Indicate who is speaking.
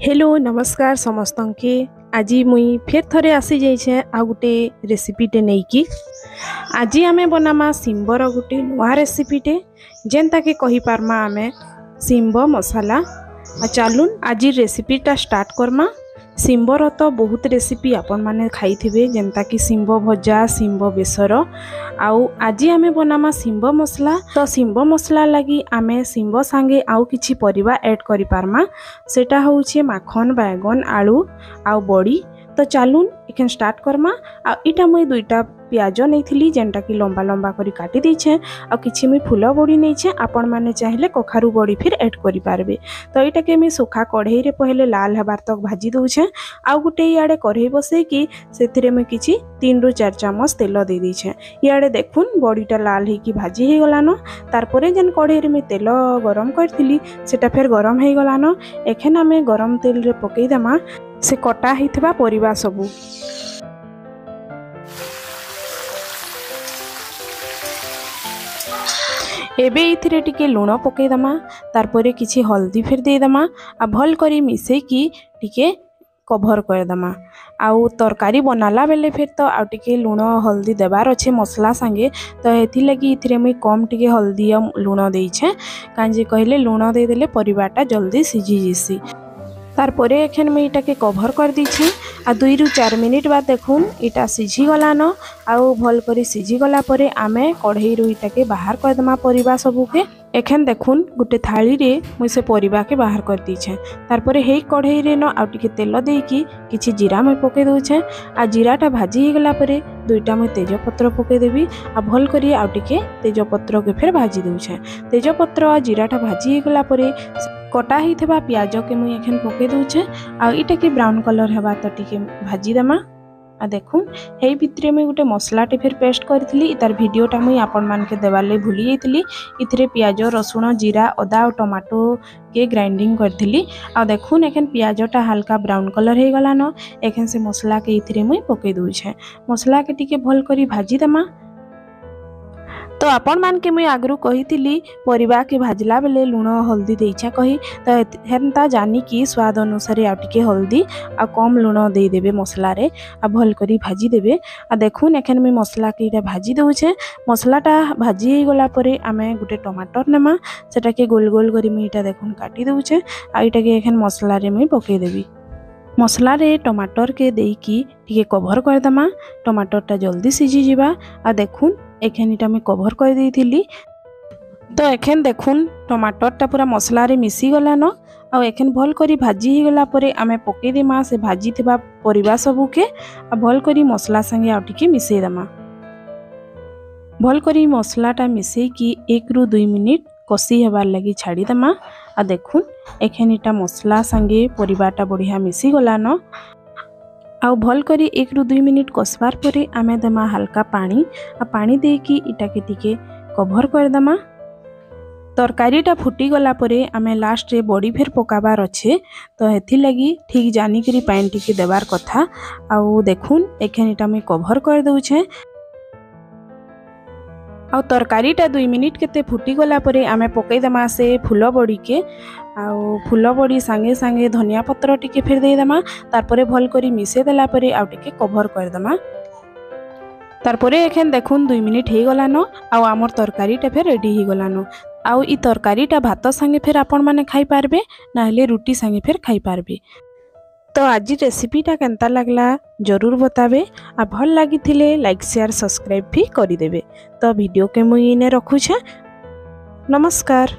Speaker 1: Hello नमस्कार समस्त के आज मुई फेर थरे आसी जाइछे आ गोटे रेसिपीटे नहीं कि आज आमे बनामा सिंबर गोटे नुआ रेसिपीटे जेनता के कहि पारमा आमे सिंब मसाला आ चलून आज रेसिपीटा स्टार्ट करमा। सिंबर तो बहुत रेसिपी आपण माने खाई थिबे जेनता कि सिंब भजा सिंब बेसर आउ आज आमे बनामा सिंब मसला। तो सिंब मसला लगी आमे सिंब सांगे आउ किछि परिबा ऐड करि पारमा सेटा होउछे माखन बैगन आलू आउ बड़ी। तो चलून एखन स्टार्ट करमा। आ इटा मुई दुईटा प्याज नहीं जेनटा कि लंबा लंबा करी काटी देछे आ किछि मुई फूल बड़ी नहीं आपण माने चाहिले कखारू बड़ी फिर ऐड करि पारबे। तो इटा के मी सुखा कढ़ई रे पहले लाल हबार तक भाजी दउछे आ गुटे इयाडे कढ़ई बसे कि सेथिरे मैं किछि 3 रु 4 चामच तेल दे दीछे। इयाडे देखुन बड़ीटा लाल हे कि भाजी हे गलानो। तारपरे जेन कढ़ई रे मैं तेल गरम करथिली सेटा फिर गरम हे गलानो। एखन आमे गरम तेल रे पकई देमा से कटा हिथबा परिबा सबु। एबे इथिरे टिके लुण पकई दमा तारपरे किछि हल्दी फिर दे दमा आ भल करी मिसे कि टिके कभर कर दमा। आउ तरकारी बनाला बेले फिर तो आउ टिके लुण हल्दी देबार अच्छे मसला संगे। तो हेथि लगी इथिरे मुई कम टिके हल्दी आ लुण देइछे कांजे कहले लुण दे देले परिबाटा जल्दी सिझी जिसी। तारपरे एखन मैं इटा के कभर कर दीछे आ 2 रु 4 मिनिट बाद देखुन इटा सिझी गलान। आउ भल करी सिझी गला परे आमे कढ़ई रु इटा के बाहर कर दमा परिबा सबु के। एखन देखुन गोटे थाली रे मुई से परिबा के बाहर कर दीछे। तारपरे हे कढ़ई रे न आउ टिके तेल देकी किछि जीरा मैं पके दउछे आ जीराटा भाजी हे गला परे दुईटा मैं तेजपत्र पके देबी आ भल करी आउ टिके तेजपत्र के फिर भाजी दउछे। तेजपत्र आ जीराटा भाजी हे गला परे कटा ही थेबा प्याज के मुई एखन पके दउछे आ इटा के ब्राउन कलर हेबा तो टिके भाजी देमा। आ देखुन हे भितरे मुई गोटे मसलाटे फिर पेस्ट करथिली तार वीडियोटा मुई आपण मान के देवाले भूली जाइतिली। इथिरे प्याज रसुण जीरा अदा और टमाटो के ग्राइंडिंग करथिली। आ देखुन एखन प्याजटा हल्का ब्राउन कलर हे गलानो। एखन से मसला के इथिरे मुई पके दउछे मसला के टिके भल करी भाजी देमा। तो आपण मान के मुई आगरू कही परिबा के भाजला बेले लुण हल्दी देइछा कही तो हेनता जानी कि स्वाद अनुसार आ टिके हल्दी आ कम लुण दे देबे मसला रे आ भल करी भाजी देबे। आ देखुन एखन मैं मसला के इटा भाजी दउछे मसलाटा भाजी हे गला परे आमे गुटे टमाटर नेमा सेटा के गोल गोल करी मुई इटा देखुन काटी दउछे आ इटा के एखन मसला रे मुई पके देबी। मसला रे टमाटर के देकी टिके कभर कर दमा टमाटरटा जल्दी सिझी जिबा। आ देखुन एखन इटा मैं कभर कर देइथिली। तो एखन देखुन टमाटरटा पूरा मसला रे मिसी गलान। आ एखन भल करी भाजी ही गला परे आमे पके देमा से भाजी थिबा परिबा सबु के आ भल करी मसला संगे आ टिके मिसे देमा। भल करी मसलाटा मिसे कि 1 रु 2 मिनिट कसी हेबार लगी छाड़ी देमा। आ देखुन एखन इटा मसला संगे परिबाटा बढ़िया मिसी गलान। आउ भल करी 1 रु 2 मिनिट कसबार परे आमे देमा हल्का पानी आ पानी देकी इटा के टिके कभर कर देमा। तरकारीटा फुटी गला परे आमे लास्ट रे बड़ी फिर पकाबार अच्छे तो हेथि लगी ठीक जानी करी पानी टिके देबार कथा। आउ देखुन एखन इटा मैं कभर कर दउछे आ तरकारीटा 2 मिनिट केते फुटी गला परे आमे पकई देमा से फूल बड़ी के। आउ फूल बड़ी सांगे सांगे धनिया पत्र टिके फिर दे देमा। तारपरे भल करी मिसे देला परे आउ टिके कभर कर देमा। तारपरे एखन देखुन 2 मिनिट हे गलानो आउ आमर तरकारीटा फिर रेडी हे गलानो। आउ ई तरकारीटा भात संगे फिर आपण माने खाई पारबे ना हेले रोटी संगे फिर खाई पारबे। तो आज रेसिपीटा केनता लागला जरूर बताबे आ भल लागी थिले लाइक शेयर सब्सक्राइब भी करी देबे। तो वीडियो के मुई इने रखुछे। नमस्कार।